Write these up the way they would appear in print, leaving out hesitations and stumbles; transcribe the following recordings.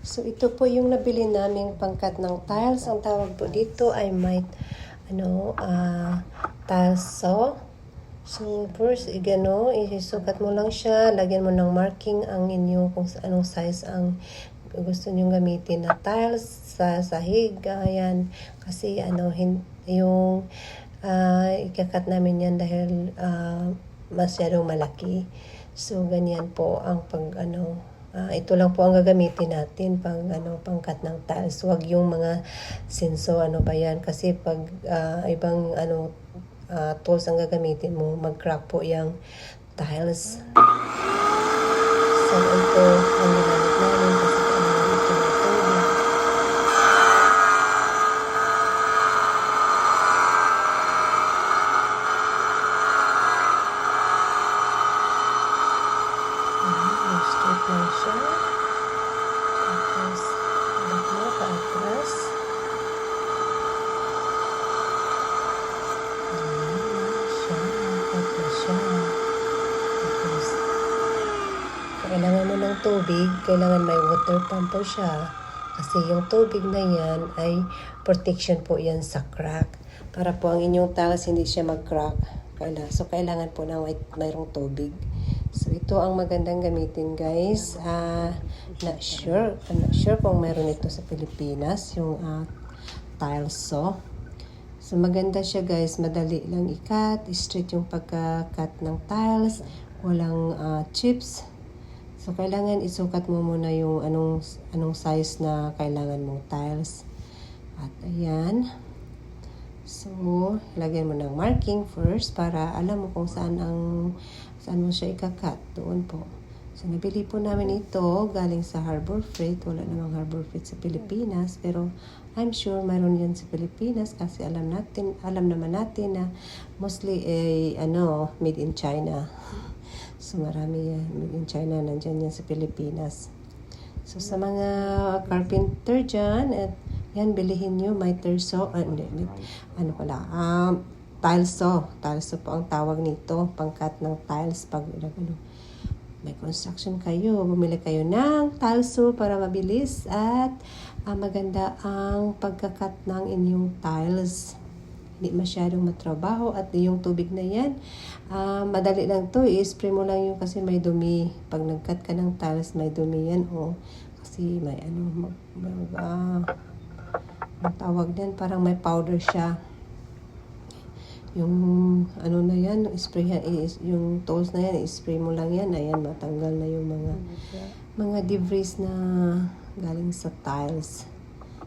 So, ito po yung nabili naming pangkat ng tiles. Ang tawag po dito ay tiles saw. So, first, isusukat mo lang siya. Lagyan mo ng marking ang inyo kung anong size ang gusto nyong gamitin na tiles sa sahig. Ayan. Kasi, ikakat namin yan dahil masyadong malaki. So, ganyan po ang ito lang po ang gagamitin natin pangkat ng tiles. Huwag yung mga senso kasi pag ibang tools ang gagamitin mo, mag-crack po yung tiles. So ito ang ginamit namin kasi ito na tubig. Straight lang siya. Tapos, ulit mo paatras. Tapos, kailangan mo ng tubig. Kailangan may water pump po siya. Kasi yung tubig na yan ay protection po yan sa crack. Para po ang inyong tiles hindi siya mag-crack. So, kailangan po na mayroong tubig. So, ito ang magandang gamitin, guys. Not sure kung meron ito sa Pilipinas, yung tile saw. So, maganda siya, guys. Madali lang ikat. Straight yung pagka-cut ng tiles. Walang chips. So, kailangan isukat mo muna yung anong size na kailangan mong tiles. At, ayan. So, lagyan mo ng marking first para alam mo kung saan mo siya ikakat. Doon po. So, nabili po namin ito galing sa Harbor Freight. Wala namang Harbor Freight sa Pilipinas. Pero, I'm sure mayroon yan sa Pilipinas kasi alam naman natin na mostly made in China. So, marami yan. Made in China, nandyan yan sa Pilipinas. So, sa mga carpenter dyan, yan, bilihin nyo, tile saw. Tile saw po ang tawag nito. Pangkat ng tiles. Pag may construction kayo, bumili kayo ng tile saw para mabilis at maganda ang pagkakat ng inyong tiles. Hindi masyadong matrabaho at yung tubig na yan, madali lang to. I-spray mo lang yung kasi may dumi. Pag nag-cut ka ng tiles, may dumi yan. Kasi may tawag din, parang may powder siya. Yung na yan, yung tools na yan, i-spray mo lang yan. Ayan, matanggal na yung mga debris na galing sa tiles.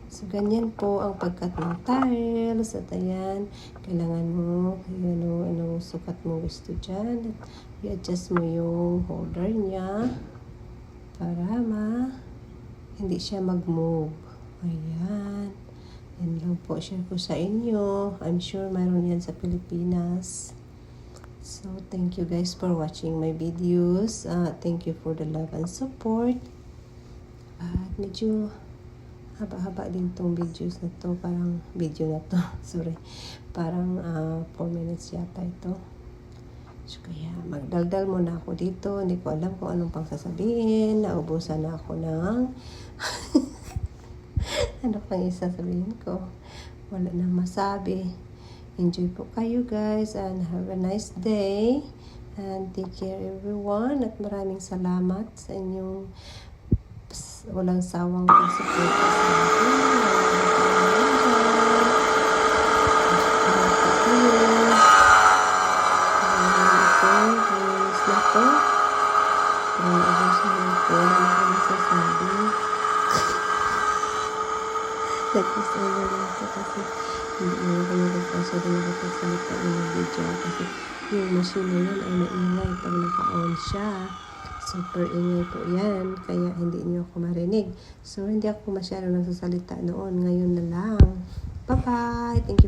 So, ganyan po ang pagkat ng tiles. At ayan, kailangan mo, anong sukat mo gusto dyan. I-adjust mo yung holder niya para hindi siya mag-move. Ayan. Yan lang po, share ko sa inyo. I'm sure mayroon yan sa Pilipinas. So, thank you guys for watching my videos. Thank you for the love and support. At medyo haba-haba din tong videos na to. Sorry. Parang 4 minutes yata ito. So, kaya magdaldal muna ako dito. Hindi ko alam kung anong pang sasabihin. Naubusan na ako ng ano pang isasabihin ko? Wala na masabi. Enjoy po kayo, guys, and have a nice day. And take care, everyone. At maraming salamat sa inyong walang sawang pagsuporta sa akin. Nag-isover lang ko kasi hindi mo kami nagpasya din nakapagsalita ng video kasi yung machine na yan ay maingay pag naka-on siya. Super ingay po yan, kaya hindi niyo ako marinig. So, hindi ako masyadong nagsasalita noon. Ngayon na lang. Bye-bye! Thank you.